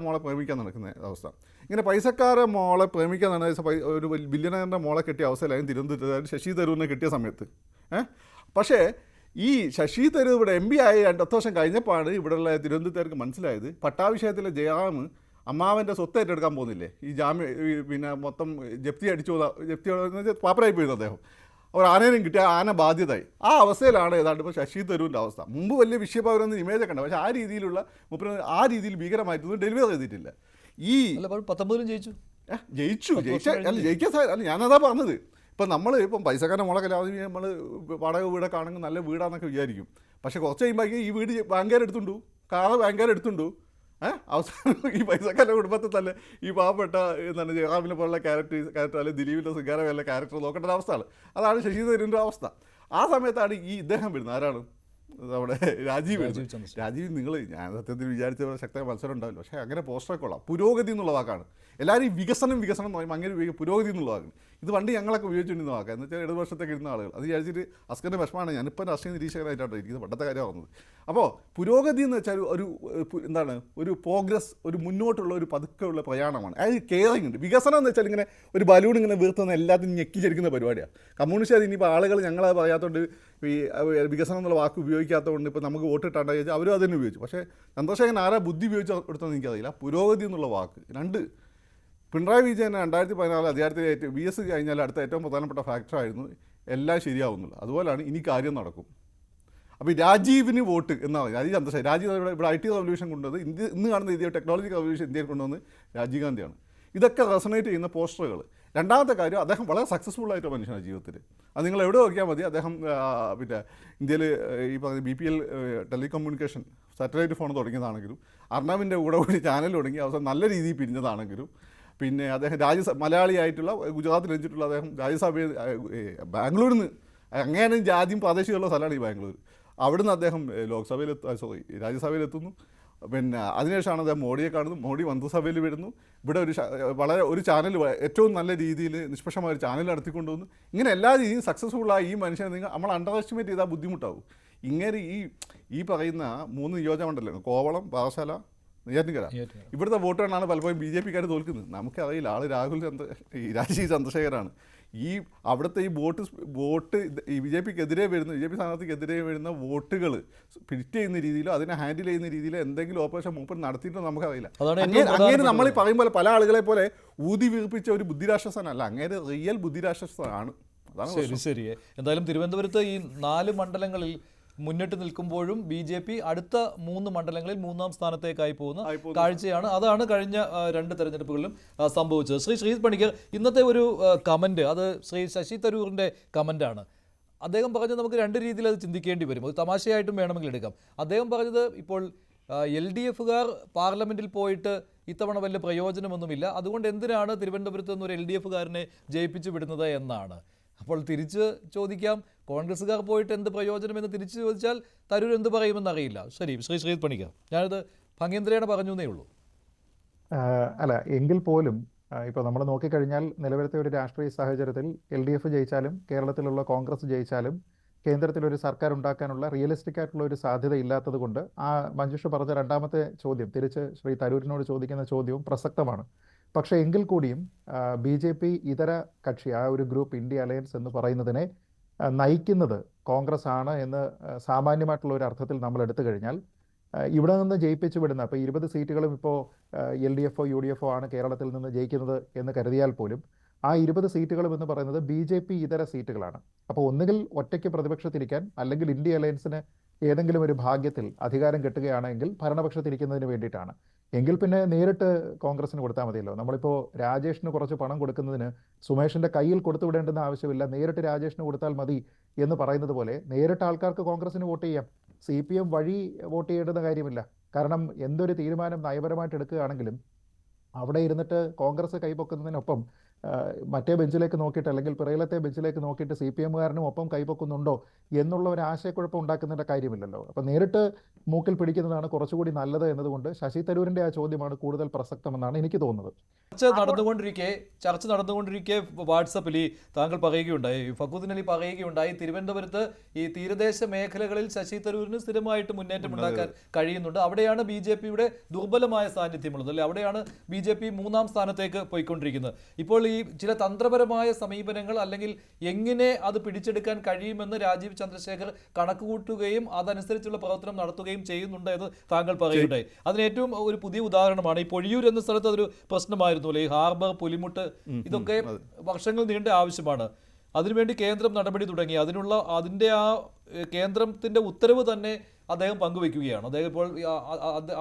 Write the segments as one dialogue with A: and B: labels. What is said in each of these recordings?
A: മോളെ പ്രേമിക്കാൻ നടക്കുന്ന അവസ്ഥ. ഇങ്ങനെ പൈസക്കാരെ മോളെ പ്രേമിക്കാൻ നടന്ന ഒരു ബില്യണറിൻ്റെ മോളെ കിട്ടിയ അവസ്ഥയിലായിരുന്നു തിരുവനന്തപുരത്ത് ശശി തരൂരിനെ കിട്ടിയ സമയത്ത്. പക്ഷേ ഈ ശശി തരൂർ ഇവിടെ MP ആയി 2 വർഷം കഴിഞ്ഞപ്പോഴാണ് ഇവിടെയുള്ള തിരുവനന്തപുരത്തുകാർക്ക് മനസ്സിലായത് പട്ടാഭിഷേകത്തിലെ ജയറാം അമ്മാവൻ്റെ സ്വത്ത് ഏറ്റെടുക്കാൻ പോകുന്നില്ലേ, ഈ പിന്നെ മൊത്തം ജപ്തി പാപ്പരായി പോയിരുന്നു അദ്ദേഹം. ഒരു ആനേനും കിട്ടിയ ആന ബാധ്യതയായി. ആ അവസ്ഥയിലാണ് ഏതാണ്ട് ഇപ്പോൾ ശശി തരൂരിൻ്റെ അവസ്ഥ. മുമ്പ് വലിയ വിഷയപൗരൊന്നും ഇമേജൊക്കെ ഉണ്ട്, പക്ഷേ ആ രീതിയിലുള്ള ആ രീതിയിൽ ഭീകരമായിട്ടൊന്നും ഡെലിവറി ചെയ്തിട്ടില്ല. ഈ
B: 19
A: ജയിക്കാൻ ഞാനതാ പറഞ്ഞത്. ഇപ്പം പൈസക്കാരൻ്റെ മോളെ കലാവധി നമ്മൾ വാടക വീടൊക്കെ ആണെങ്കിൽ നല്ല വീടാന്നൊക്കെ വിചാരിക്കും. പക്ഷേ കുറച്ച് കഴിയുമ്പോൾ ഈ വീട് ബാങ്കുകാരെടുത്തുണ്ടു, കാറ് ബാങ്കുകാരെടുത്തുണ്ടു. അവസാനം ഈ പൈസക്കാരുടെ കുടുംബത്തിൽ തന്നെ ഈ പാവപ്പെട്ട എന്താണ് ജയറാമിനെ പോലുള്ള ക്യാരക്ടർ അല്ലെങ്കിൽ ദിലീപിൻ്റെ സിംഗാരവേല ക്യാരക്ടർ നോക്കേണ്ട അവസ്ഥയാണ്. അതാണ് ശശി തരൂരിൻ്റെ അവസ്ഥ. ആ സമയത്താണ് ഈ ഇദ്ദേഹം വരുന്നത്. ആരാണ് നമ്മുടെ രാജീവ്. നിങ്ങൾ ഞാൻ സത്യത്തിൽ വിചാരിച്ച പോലെ ശക്തമായ മത്സരം ഉണ്ടാവില്ല, പക്ഷേ അങ്ങനെ പോസ്റ്ററൊക്കെ ഉള്ള പുരോഗതി എന്നുള്ള വാക്കാണ്. എല്ലാവരും ഈ വികസനം എന്ന് പറയുമ്പോൾ അങ്ങനെ പുരോഗതി എന്നുള്ള വാക്കാണ്. ഇത് പണ്ട് ഞങ്ങളൊക്കെ ഉപയോഗിച്ചുകൊണ്ടിരുന്ന വാക്കാണ്. എന്ന് വെച്ചാൽ 7 വർഷത്തേക്ക് ഇരുന്ന ആളുകൾ അത് വിചാരിച്ചിട്ട് അസ്കറിൻ്റെ വിഷമമാണ്. ഞാനിപ്പോൾ രാഷ്ട്രീയ നിരീക്ഷകനായിട്ടാണ് ഇരിക്കുന്നത്, പണ്ടത്തെ കാര്യം വന്നത്. അപ്പോൾ പുരോഗതി എന്ന് വെച്ചാൽ ഒരു പ്രോഗ്രസ്, ഒരു മുന്നോട്ടുള്ള ഒരു പതുക്കെയുള്ള പ്രയാണമാണ്. അത് കെയറിങ് ഉണ്ട്. വികസനം എന്ന് വെച്ചാൽ ഇങ്ങനെ ഒരു ബലൂൺ ഇങ്ങനെ വീർത്തുന്ന എല്ലാത്തിനും ഞെക്കിച്ചരിക്കുന്ന പരിപാടിയാണ്. കമ്മ്യൂണിസ്റ്റ് ഇനിയിപ്പോൾ ആളുകൾ ഞങ്ങളത് പറയാത്തതുകൊണ്ട് ഈ വികസനം എന്നുള്ള വാക്ക് ഉപയോഗിക്കാത്തതുകൊണ്ട് ഇപ്പോൾ നമുക്ക് വോട്ടിട്ടാണ്ട് ചോദിച്ചാൽ അവരും അതിനെ ഉപയോഗിച്ചു. പക്ഷേ ചന്ദ്രശേഖരൻ ആരാ ബുദ്ധി ഉപയോഗിച്ച് എടുത്തെന്ന് എനിക്കറിയില്ല. പുരോഗതി എന്നുള്ള വാക്ക്. 2, പിണറായി വിജയൻ 2014 അധികാരത്തിൽ VS കഴിഞ്ഞാൽ അടുത്ത ഏറ്റവും പ്രധാനപ്പെട്ട ഫാക്ടറായിരുന്നു എല്ലാം ശരിയാവുന്നുള്ളൂ. അതുപോലെയാണ് ഇനി കാര്യം നടക്കും. അപ്പോൾ രാജീവിന് വോട്ട് എന്നാണ് രാജീവ് ചന്ദ്രശേഖരൻ. രാജീവ് ഇവിടെ IT റവല്യൂഷൻ കൊണ്ടുവന്നത് ഇന്ന് കാണുന്ന ഇന്ത്യ ടെക്നോളജി റവല്യൂഷൻ ഇന്ത്യയിൽ കൊണ്ടുവന്ന് രാജീവ് ഗാന്ധിയാണ്. ഇതൊക്കെ റെസണേറ്റ് ചെയ്യുന്ന പോസ്റ്ററുകൾ. രണ്ടാമത്തെ കാര്യം, അദ്ദേഹം വളരെ സക്സസ്ഫുൾ ആയിട്ട് മനുഷ്യനാണ് ജീവിതത്തിൽ. അത് നിങ്ങൾ എവിടെ നോക്കിയാൽ മതി. അദ്ദേഹം പിന്നെ ഇന്ത്യയിൽ ഈ പറഞ്ഞ BPL ടെലികമ്മ്യൂണിക്കേഷൻ സാറ്റലൈറ്റ് ഫോൺ തുടങ്ങിയതാണെങ്കിലും അർണവിൻ്റെ കൂടി ചാനൽ തുടങ്ങി അവസാനം നല്ല രീതിയിൽ പിരിഞ്ഞതാണെങ്കിലും പിന്നെ അദ്ദേഹം മലയാളിയായിട്ടുള്ള ഗുജറാത്തിൽ രഞ്ജിട്ടുള്ള അദ്ദേഹം രാജ്യസഭയിൽ ബാംഗ്ലൂരിൽ നിന്ന് അങ്ങനെ ജാതിയും പ്രാദേശികമുള്ള സ്ഥലമാണ് ഈ ബാംഗ്ലൂർ. അവിടുന്ന് അദ്ദേഹം രാജ്യസഭയിലെത്തുന്നു. പിന്നെ അതിനുശേഷമാണ് അദ്ദേഹം മോഡിയെ കാണുന്നു. മോഡി മന്ത്രിസഭയിൽ വരുന്നു. ഇവിടെ ഒരു ചാനൽ ഏറ്റവും നല്ല രീതിയിൽ നിഷ്പക്ഷമായ ഒരു ചാനൽ നടത്തിക്കൊണ്ടുവന്നു. ഇങ്ങനെ എല്ലാ രീതിയും സക്സസ്ഫുള്ളായി ഈ മനുഷ്യനെ നമ്മൾ അണ്ടർ എസ്റ്റിമേറ്റ് ചെയ്താൽ ബുദ്ധിമുട്ടാവും. ഇങ്ങനെ ഈ പറയുന്ന 3 നിയോജകമണ്ഡലങ്ങൾ കോവളം, പാറശാല, നെയ്യാറ്റിൻകര, ഇവിടുത്തെ വോട്ടുകളാണ് പലപ്പോഴും BJPക്കാർ തോൽക്കുന്നത്. നമുക്കറിയില്ല. രാജീവ് ചന്ദ്രശേഖരാണ്. അവിടുത്തെ ഈ വോട്ട് ഈ BJPക്കെതിരെ വരുന്ന BJP സ്ഥാനാർത്ഥിക്കെതിരെ വരുന്ന വോട്ടുകൾ ഫിറ്റ് ചെയ്യുന്ന രീതിയിലോ അതിനെ ഹാൻഡിൽ ചെയ്യുന്ന രീതിയിലോ എന്തെങ്കിലും ഓപ്പറേഷൻ മൂപ്പർ നടത്തിയിട്ടോ നമുക്കറിയില്ല. അങ്ങനെ നമ്മൾ ഈ പറയുമ്പോൾ പല ആളുകളെ പോലെ ഊതി വീർപ്പിച്ച ഒരു ബുദ്ധിരാക്ഷസനല്ല, അങ്ങനെ റിയൽ ബുദ്ധിരാക്ഷസനാണ്.
B: അതാണ് ശരി. എന്തായാലും തിരുവനന്തപുരത്ത് ഈ 4 മണ്ഡലങ്ങളിൽ മുന്നിട്ട് നിൽക്കുമ്പോഴും BJP അടുത്ത 3 മണ്ഡലങ്ങളിൽ 3ാം സ്ഥാനത്തേക്കായി പോകുന്ന കാഴ്ചയാണ്. അതാണ് കഴിഞ്ഞ 2 തെരഞ്ഞെടുപ്പുകളിലും സംഭവിച്ചത്. ശ്രീ പണിക്കർ, ഇന്നത്തെ ഒരു കമൻറ്റ്, അത് ശ്രീ ശശി തരൂറിൻ്റെ കമൻറ്റാണ്. അദ്ദേഹം പറഞ്ഞത് നമുക്ക് 2 രീതിയിൽ അത് ചിന്തിക്കേണ്ടി വരും. അത് തമാശയായിട്ടും വേണമെങ്കിൽ എടുക്കാം. അദ്ദേഹം പറഞ്ഞത് ഇപ്പോൾ LDFകാർ പാർലമെൻറ്റിൽ പോയിട്ട് ഇത്തവണ വലിയ പ്രയോജനമൊന്നുമില്ല, അതുകൊണ്ട് എന്തിനാണ് തിരുവനന്തപുരത്ത് നിന്ന് ഒരു LDFകാരനെ ജയിപ്പിച്ചു വിടുന്നത് എന്നാണ്. അപ്പോൾ തിരിച്ച് ചോദിക്കാം, കോൺഗ്രസ്സുകാർ പോയിട്ട് എന്ത് പ്രയോജനമെന്ന് തിരിച്ചു ചോദിച്ചാൽ തരൂർ എന്ത് പറയുമെന്നറിയില്ല. ശരി, ശ്രീ പണിക്കർ, ഞാനത് ഭംഗേന്ദ്രയാണ് പറഞ്ഞു എന്നേ ഉള്ളൂ.
C: അല്ല, എങ്കിൽ പോലും ഇപ്പോൾ നമ്മൾ നോക്കിക്കഴിഞ്ഞാൽ നിലവിലത്തെ ഒരു രാഷ്ട്രീയ സാഹചര്യത്തിൽ LDF ജയിച്ചാലും കേരളത്തിലുള്ള കോൺഗ്രസ് ജയിച്ചാലും കേന്ദ്രത്തിലൊരു സർക്കാർ ഉണ്ടാക്കാനുള്ള റിയലിസ്റ്റിക് ആയിട്ടുള്ള ഒരു സാധ്യത ഇല്ലാത്തത് കൊണ്ട് മഞ്ജുഷ പറഞ്ഞ 2ാമത്തെ ചോദ്യം തിരിച്ച് ശ്രീ തരൂരിനോട് ചോദിക്കുന്ന ചോദ്യവും പ്രസക്തമാണ്. പക്ഷേ എങ്കിൽ കൂടിയും BJP ഇതര കക്ഷി, ആ ഒരു ഗ്രൂപ്പ് ഇന്ത്യ അലയൻസ് എന്ന് പറയുന്നതിനെ നയിക്കുന്നത് കോൺഗ്രസ് ആണ് എന്ന് സാമാന്യമായിട്ടുള്ള ഒരു അർത്ഥത്തിൽ നമ്മൾ എടുത്തു കഴിഞ്ഞാൽ ഇവിടെ നിന്ന് ജയിപ്പിച്ചു വിടുന്ന ഇപ്പോൾ 20 സീറ്റുകളും ഇപ്പോൾ LDFോ UDFോ ആണ് കേരളത്തിൽ നിന്ന് ജയിക്കുന്നത് എന്ന് കരുതിയാൽ പോലും ആ 20 സീറ്റുകളും എന്ന് പറയുന്നത് BJP ഇതര സീറ്റുകളാണ്. അപ്പോൾ ഒന്നുകിൽ ഒറ്റയ്ക്ക് പ്രതിപക്ഷത്തിരിക്കാൻ, അല്ലെങ്കിൽ ഇന്ത്യ അലയൻസിന് ഏതെങ്കിലും ഒരു ഭാഗ്യത്തിൽ അധികാരം കിട്ടുകയാണെങ്കിൽ ഭരണപക്ഷത്തിരിക്കുന്നതിന് വേണ്ടിയിട്ടാണ്. എങ്കിൽ പിന്നെ നേരിട്ട് കോൺഗ്രസിന് കൊടുത്താൽ മതിയല്ലോ. നമ്മളിപ്പോൾ രാജേഷിന് കുറച്ച് പണം കൊടുക്കുന്നതിന് സുമേഷിൻ്റെ കയ്യിൽ കൊടുത്തു വിടേണ്ടുന്ന ആവശ്യമില്ല, നേരിട്ട് രാജേഷിന് കൊടുത്താൽ മതി എന്ന് പറയുന്നത് പോലെ നേരിട്ട് ആൾക്കാർക്ക് കോൺഗ്രസിന് വോട്ട് ചെയ്യാം. CPM വഴി വോട്ട് ചെയ്യേണ്ടുന്ന കാര്യമില്ല. കാരണം എന്തൊരു തീരുമാനം നയപരമായിട്ട് എടുക്കുകയാണെങ്കിലും അവിടെ ഇരുന്നിട്ട് കോൺഗ്രസ് കൈപ്പൊക്കുന്നതിനൊപ്പം മറ്റേ ബെഞ്ചിലേക്ക് നോക്കിയിട്ട് അല്ലെങ്കിൽ പിറയിലത്തെ ബെഞ്ചിലേക്ക് നോക്കിയിട്ട് CPM-കാരനും ഒപ്പം കൈപ്പൊക്കുന്നുണ്ടോ എന്നുള്ള ഒരു ആശയക്കുഴപ്പം ഉണ്ടാക്കുന്നതിൻ്റെ കാര്യമില്ലല്ലോ. അപ്പം നേരിട്ട് മൂക്കിൽ പിടിക്കുന്നതാണ് കുറച്ചുകൂടി നല്ലത് എന്നതുകൊണ്ട് ശശി തരൂരിൻ്റെ ആ ചോദ്യമാണ് കൂടുതൽ പ്രസക്തമെന്നാണ് എനിക്ക് തോന്നുന്നത്.
B: ചർച്ച നടന്നുകൊണ്ടിരിക്കെ വാട്സപ്പിൽ താങ്കൾ പറയുകയുണ്ടായി, ഫക്രുദ്ദീൻ അലി പറയുകയുണ്ടായി, തിരുവനന്തപുരത്ത് ഈ തീരദേശ മേഖലകളിൽ ശശി തരൂരിന് സ്ഥിരമായിട്ട് മുന്നേറ്റം ഉണ്ടാക്കാൻ കഴിയുന്നുണ്ട്. അവിടെയാണ് BJP-യുടെ ദുർബലമായ സാന്നിധ്യമുള്ളത്, അല്ലെ? അവിടെയാണ് BJP 3-ാം സ്ഥാനത്തേക്ക് പോയിക്കൊണ്ടിരിക്കുന്നത്. ഇപ്പോൾ ഈ ചില തന്ത്രപരമായ സമീപനങ്ങൾ അല്ലെങ്കിൽ എങ്ങനെ അത് പിടിച്ചെടുക്കാൻ കഴിയുമെന്ന് രാജീവ് ചന്ദ്രശേഖർ കണക്ക് കൂട്ടുകയും അതനുസരിച്ചുള്ള പ്രവർത്തനം നടത്തുകയും ചെയ്യുന്നുണ്ട് എന്ന് താങ്കൾ പറയുകയുണ്ടായി. അതിന് ഏറ്റവും ഒരു പുതിയ ഉദാഹരണമാണ് ഈ പൊഴിയൂർ എന്ന സ്ഥലത്ത് അതൊരു പ്രശ്നമായിരുന്നു, അല്ലെ? ഈ ഹാർബർ, പുലിമുട്ട്, ഇതൊക്കെ വർഷങ്ങൾ നീണ്ട ആവശ്യമാണ്. അതിനുവേണ്ടി കേന്ദ്രം നടപടി തുടങ്ങി. അതിൻ്റെ ആ കേന്ദ്രത്തിൻ്റെ ഉത്തരവ് തന്നെ അദ്ദേഹം പങ്കുവെക്കുകയാണ്. അദ്ദേഹം ഇപ്പോൾ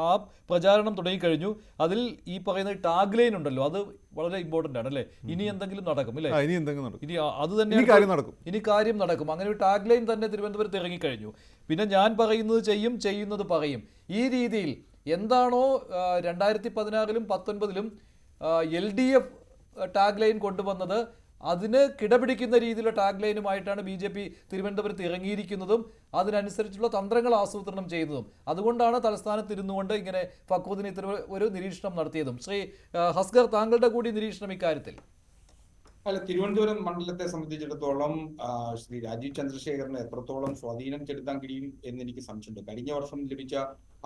B: ആ പ്രചാരണം തുടങ്ങിക്കഴിഞ്ഞു. അതിൽ ഈ പറയുന്ന ടാഗ് ലൈൻ ഉണ്ടല്ലോ, അത് വളരെ ഇമ്പോർട്ടൻ്റ് ആണ്, അല്ലേ? ഇനി എന്തെങ്കിലും നടക്കും, അല്ലേ? ഇനി അത് തന്നെ ഇനി കാര്യം നടക്കും. അങ്ങനെ ഒരു ടാഗ് ലൈൻ തന്നെ തിരുവനന്തപുരത്ത് ഇറങ്ങിക്കഴിഞ്ഞു. പിന്നെ ഞാൻ പറയുന്നത് ചെയ്യും, ചെയ്യുന്നത് പറയും. ഈ രീതിയിൽ എന്താണോ 2016-ലും 2019-ലും LDF ടാഗ് ലൈൻ കൊണ്ടുവന്നത്, അതിന് കിടപിടിക്കുന്ന രീതിയിലുള്ള ടാഗ് ലൈനുമായിട്ടാണ് BJP തിരുവനന്തപുരത്ത് ഇറങ്ങിയിരിക്കുന്നതും അതിനനുസരിച്ചുള്ള തന്ത്രങ്ങൾ ആസൂത്രണം ചെയ്യുന്നതും. അതുകൊണ്ടാണ് തലസ്ഥാനത്ത് ഇരുന്നുകൊണ്ട് ഇങ്ങനെ ഫക്രുദ്ദീൻ ഇത്തരം ഒരു നിരീക്ഷണം നടത്തിയതും. ശ്രീ ഹസ്ഗർ, താങ്കളുടെ കൂടി നിരീക്ഷണം ഇക്കാര്യത്തിൽ?
D: അല്ല, തിരുവനന്തപുരം മണ്ഡലത്തെ സംബന്ധിച്ചിടത്തോളം ശ്രീ രാജീവ് ചന്ദ്രശേഖറിന് എത്രത്തോളം സ്വാധീനം ചെലുത്താൻ കഴിയും എന്ന് എനിക്ക് സംശയമുണ്ട്. കഴിഞ്ഞ വർഷം ലഭിച്ച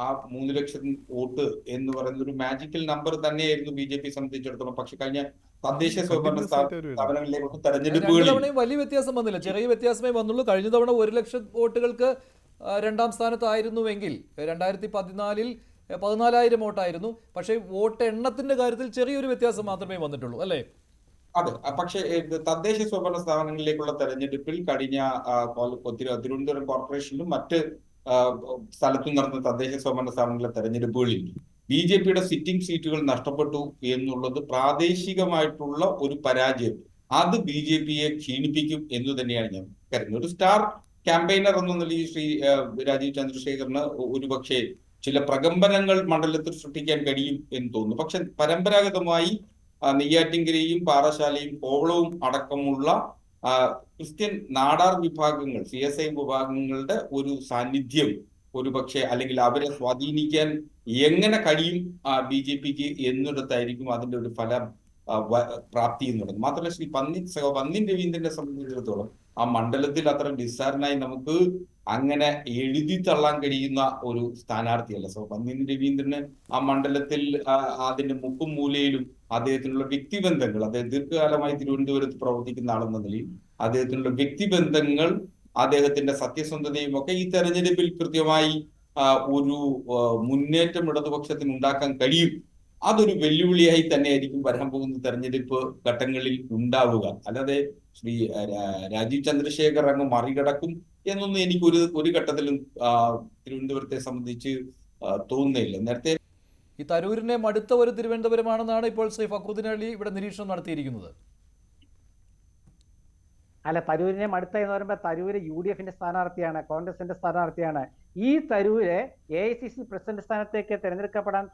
D: ആ 3 ലക്ഷം വോട്ട് എന്ന് പറയുന്ന ഒരു മാജിക്കൽ നമ്പർ തന്നെയായിരുന്നു BJP സംബന്ധിച്ചിടത്തോളം. പക്ഷെ കഴിഞ്ഞ തദ്ദേശ സ്വയംഭരണ സ്ഥാപനങ്ങളിലേക്ക് തെരഞ്ഞെടുപ്പുകളിൽ
B: വലിയ വ്യത്യാസം വന്നില്ല, ചെറിയ വ്യത്യാസമേ വന്നുള്ളൂ. കഴിഞ്ഞ തവണ 1 ലക്ഷം വോട്ടുകൾക്ക് 2-ാം സ്ഥാനത്തായിരുന്നുവെങ്കിൽ 2014-ൽ 14,000 വോട്ടായിരുന്നു. പക്ഷേ വോട്ട് എണ്ണത്തിന്റെ കാര്യത്തിൽ ചെറിയൊരു വ്യത്യാസം മാത്രമേ വന്നിട്ടുള്ളൂ, അല്ലേ?
D: അതെ. പക്ഷേ തദ്ദേശ സ്വയംഭരണ സ്ഥാപനങ്ങളിലേക്കുള്ള തെരഞ്ഞെടുപ്പിൽ കഴിഞ്ഞ തിരുവനന്തപുരം കോർപ്പറേഷനിലും മറ്റ് സ്ഥലത്തും നടന്ന തദ്ദേശ സ്വയംഭരണ സ്ഥാപനങ്ങളിലെ തെരഞ്ഞെടുപ്പുകളിൽ BJP-യുടെ സിറ്റിംഗ് സീറ്റുകൾ നഷ്ടപ്പെട്ടു എന്നുള്ളത് പ്രാദേശികമായിട്ടുള്ള ഒരു പരാജയം. അത് BJP-യെ ക്ഷീണിപ്പിക്കും എന്ന് തന്നെയാണ് ഞാൻ കരുതുന്നത്. ഒരു സ്റ്റാർ ക്യാമ്പയിനർ എന്ന നിലയിൽ ശ്രീ രാജീവ് ചന്ദ്രശേഖറിന് ഒരുപക്ഷെ ചില പ്രകമ്പനങ്ങൾ മണ്ഡലത്തിൽ സൃഷ്ടിക്കാൻ കഴിയും എന്ന് തോന്നുന്നു. പക്ഷെ പരമ്പരാഗതമായി നെയ്യാറ്റിൻകരയും പാറശാലയും കോവളവും അടക്കമുള്ള ക്രിസ്ത്യൻ നാടാർ വിഭാഗങ്ങൾ, CSI വിഭാഗങ്ങളുടെ ഒരു സാന്നിധ്യം ഒരുപക്ഷെ, അല്ലെങ്കിൽ അവരെ സ്വാധീനിക്കാൻ എങ്ങനെ കഴിയും BJP-ക്ക് എന്നിടത്തായിരിക്കും അതിന്റെ ഒരു ഫലം പ്രാപ്തി എന്നുള്ളത്. മാത്രമല്ല, ശ്രീ പന്നിൻ രവീന്ദ്രനെ സംബന്ധിച്ചിടത്തോളം ആ മണ്ഡലത്തിൽ അത്ര നിസ്സാരനായി നമുക്ക് അങ്ങനെ എഴുതി തള്ളാൻ കഴിയുന്ന ഒരു സ്ഥാനാർത്ഥിയല്ല. പന്നിൻ രവീന്ദ്രന് ആ മണ്ഡലത്തിൽ അതിന്റെ മുക്കും മൂലയിലും അദ്ദേഹത്തിനുള്ള വ്യക്തിബന്ധങ്ങൾ, അദ്ദേഹം ദീർഘകാലമായി തിരുവനന്തപുരത്ത് പ്രവർത്തിക്കുന്ന ആളെന്ന നിലയിൽ അദ്ദേഹത്തിനുള്ള വ്യക്തിബന്ധങ്ങൾ, അദ്ദേഹത്തിന്റെ സത്യസന്ധതയും ഒക്കെ ഈ തെരഞ്ഞെടുപ്പിൽ കൃത്യമായി ഒരു മുന്നേറ്റം ഇടതുപക്ഷത്തിന് ഉണ്ടാക്കാൻ കഴിയും. അതൊരു വെല്ലുവിളിയായി തന്നെയായിരിക്കും വരാൻ പോകുന്ന തെരഞ്ഞെടുപ്പ് ഘട്ടങ്ങളിൽ ഉണ്ടാവുക. അല്ലാതെ ശ്രീ രാജീവ് ചന്ദ്രശേഖർ അങ്ങ് മറികടക്കും എന്നൊന്നും എനിക്ക് ഒരു ഘട്ടത്തിലും തിരുവനന്തപുരത്തെ സംബന്ധിച്ച് തോന്നുന്നില്ല. നേരത്തെ
B: ഈ തരൂരിനെ മടുത്ത ഒരു തിരുവനന്തപുരമാണെന്നാണ് ഇപ്പോൾ ശ്രീ ഫക്രുദ്ദീൻ അലി ഇവിടെ നിരീക്ഷണം നടത്തിയിരിക്കുന്നത്.
E: അല്ല, തരൂരിനെ മടുത്ത എന്ന് പറയുമ്പോൾ തരൂര് UDF-ന്റെ സ്ഥാനാർത്ഥിയാണ്, കോൺഗ്രസിന്റെ സ്ഥാനാർത്ഥിയാണ്. ഈ തരൂര് AICC പ്രസിഡന്റ് സ്ഥാനത്തേക്ക് തിരഞ്ഞെടുക്കപ്പെടാൻ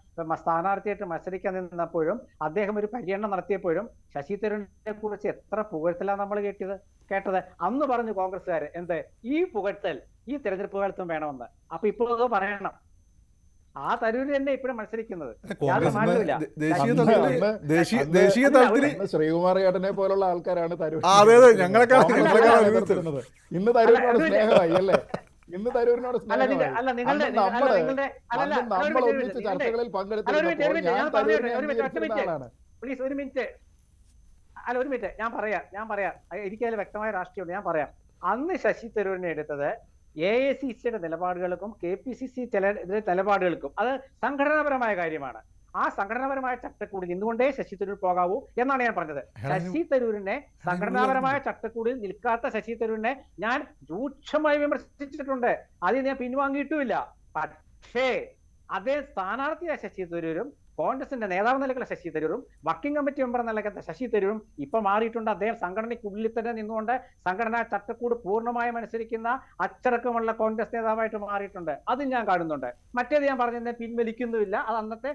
E: സ്ഥാനാർത്ഥിയായിട്ട് മത്സരിക്കാൻ നിന്നപ്പോഴും അദ്ദേഹം ഒരു പര്യടനം നടത്തിയപ്പോഴും ശശി തരൂരിനെ കുറിച്ച് എത്ര പുകഴ്ത്തലാണ് നമ്മൾ കേട്ടത്. അന്ന് പറഞ്ഞു കോൺഗ്രസ്സുകാർ, എന്ത് ഈ പുകഴ്ത്തൽ ഈ തെരഞ്ഞെടുപ്പ് കാലത്തും വേണമെന്ന്. അപ്പൊ ഇപ്പോൾ പറയണം, ആ തരൂര് തന്നെ ഇപ്പോഴും മത്സരിക്കുന്നത്.
C: ശ്രീകുമാർ ഏട്ടനെ പോലുള്ള ആൾക്കാരാണ് തരൂർ. ഇന്ന് തരൂരിനോട് സ്നേഹമായി, അല്ലേ? ഇന്ന് തരൂരിനോട് നമ്മൾ ഒന്നിച്ച് ചർച്ചകളിൽ പങ്കെടുത്തിരുന്നപ്പോൾ ഞാൻ തരൂരിനെ
E: പ്ലീസ് ഒരു മിനിറ്റ്, ഞാൻ പറയാം എനിക്കതിൽ വ്യക്തമായ രാഷ്ട്രീയമുണ്ട്, ഞാൻ പറയാം. അന്ന് ശശി തരൂരിനെ എടുത്തത് AICC-യുടെ നിലപാടുകൾക്കും KPCC നിലപാടുകൾക്കും അത് സംഘടനാപരമായ കാര്യമാണ്. ആ സംഘടനാപരമായ ചട്ടക്കൂടിൽ നിന്നുകൊണ്ടേ ശശി തരൂർ പോകാവൂ എന്നാണ് ഞാൻ പറഞ്ഞത്. ശശി തരൂരിനെ സംഘടനാപരമായ ചട്ടക്കൂടിൽ നിൽക്കാത്ത ശശി തരൂരിനെ ഞാൻ രൂക്ഷമായി വിമർശിച്ചിട്ടുണ്ട്. അതിൽ ഞാൻ പിൻവാങ്ങിയിട്ടുമില്ല. പക്ഷേ അതേ സ്ഥാനാർത്ഥിയായ ശശി തരൂരും കോൺഗ്രസിന്റെ നേതാവ് നിലക്കുള്ള ശശി തരൂരും വർക്കിംഗ് കമ്മിറ്റി മെമ്പർ നിലയ്ക്കത്തെ ശശി തരൂരും ഇപ്പൊ മാറിയിട്ടുണ്ട്. അദ്ദേഹം സംഘടനയ്ക്കുള്ളിൽ തന്നെ നിന്നുകൊണ്ട് സംഘടനാ ചട്ടക്കൂട് പൂർണ്ണമായും അനുസരിക്കുന്ന അച്ചടക്കമുള്ള കോൺഗ്രസ് നേതാവായിട്ട് മാറിയിട്ടുണ്ട്. അത് ഞാൻ കാണുന്നുണ്ട്. മറ്റേത് ഞാൻ പറഞ്ഞത് പിൻവലിക്കുന്നുമില്ല. അത് അന്നത്തെ